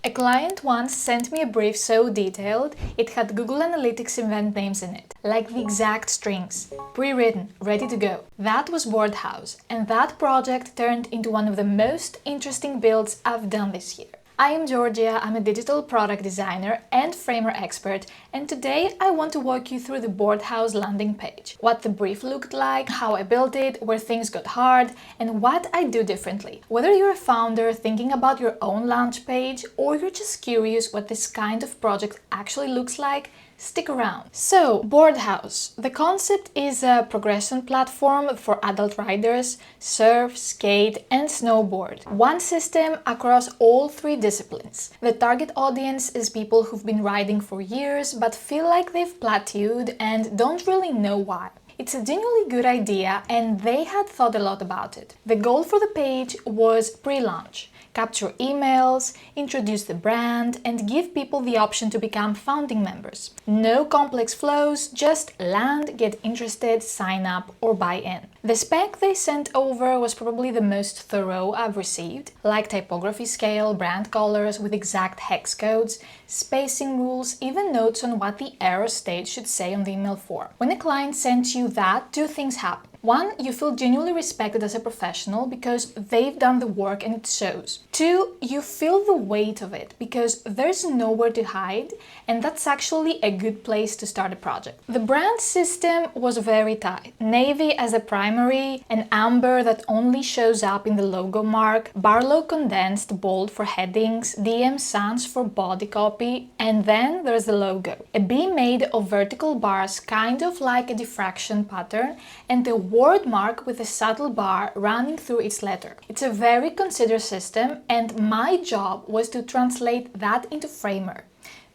A client once sent me a brief so detailed it had Google Analytics event names in it, like the exact strings, pre-written, ready to go. That was Boardhaus, and that project turned into one of the most interesting builds I've done this year. I am Georgia, I'm a digital product designer and framer expert, and today I want to walk you through the Boardhaus landing page, what the brief looked like, how I built it, where things got hard, and what I do differently. Whether you're a founder thinking about your own launch page, or you're just curious what this kind of project actually looks like, stick around. So, Boardhaus. The concept is a progression platform for adult riders, surf, skate, and snowboard. One system across all three disciplines. The target audience is people who've been riding for years but feel like they've plateaued and don't really know why. It's a genuinely good idea and they had thought a lot about it. The goal for the page was pre-launch. Capture emails, introduce the brand, and give people the option to become founding members. No complex flows, just land, get interested, sign up, or buy in. The spec they sent over was probably the most thorough I've received, like typography scale, brand colors with exact hex codes, spacing rules, even notes on what the error stage should say on the email form. When a client sends you that, two things happen. One, you feel genuinely respected as a professional because they've done the work and it shows. Two, you feel the weight of it because there's nowhere to hide, and that's actually a good place to start a project. The brand system was very tight. Navy as a primary, an amber that only shows up in the logo mark, Barlow condensed bold for headings, DM sans for body copy, and then there's the logo. A B made of vertical bars, kind of like a diffraction pattern, and a word mark with a subtle bar running through its letter. It's a very considered system, and my job was to translate that into Framer.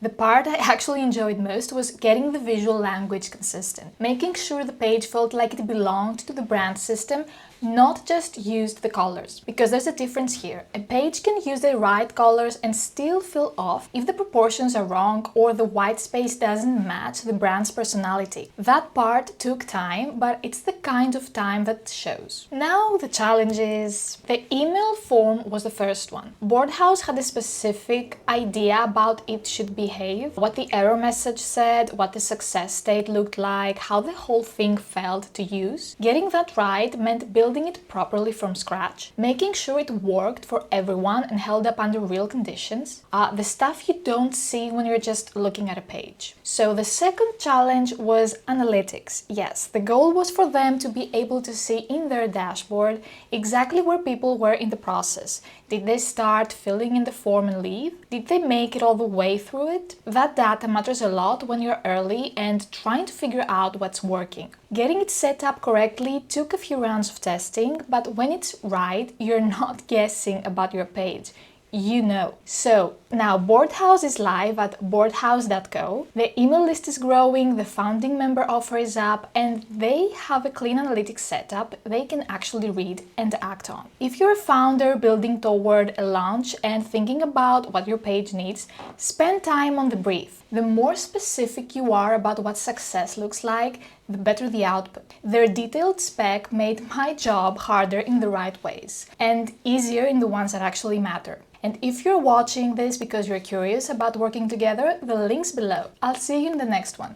The part I actually enjoyed most was getting the visual language consistent, making sure the page felt like it belonged to the brand system, not just used the colors. Because there's a difference here. A page can use the right colors and still feel off if the proportions are wrong or the white space doesn't match the brand's personality. That part took time, but it's the kind of time that shows. Now the challenge is... The email form was the first one. Boardhaus had a specific idea about it should behave, what the error message said, what the success state looked like, how the whole thing felt to use. Getting that right meant building it properly from scratch, making sure it worked for everyone and held up under real conditions, the stuff you don't see when you're just looking at a page. So the second challenge was analytics. Yes, the goal was for them to be able to see in their dashboard exactly where people were in the process. Did they start filling in the form and leave? Did they make it all the way through it? That data matters a lot when you're early and trying to figure out what's working. Getting it set up correctly took a few rounds of testing, but when it's right, you're not guessing about your page. You know. So now Boardhaus is live at boardhaus.co. The email list is growing, the founding member offer is up, and they have a clean analytics setup they can actually read and act on. If you're a founder building toward a launch and thinking about what your page needs, spend time on the brief. The more specific you are about what success looks like, the better the output. Their detailed spec made my job harder in the right ways and easier in the ones that actually matter. And if you're watching this because you're curious about working together, the link's below. I'll see you in the next one.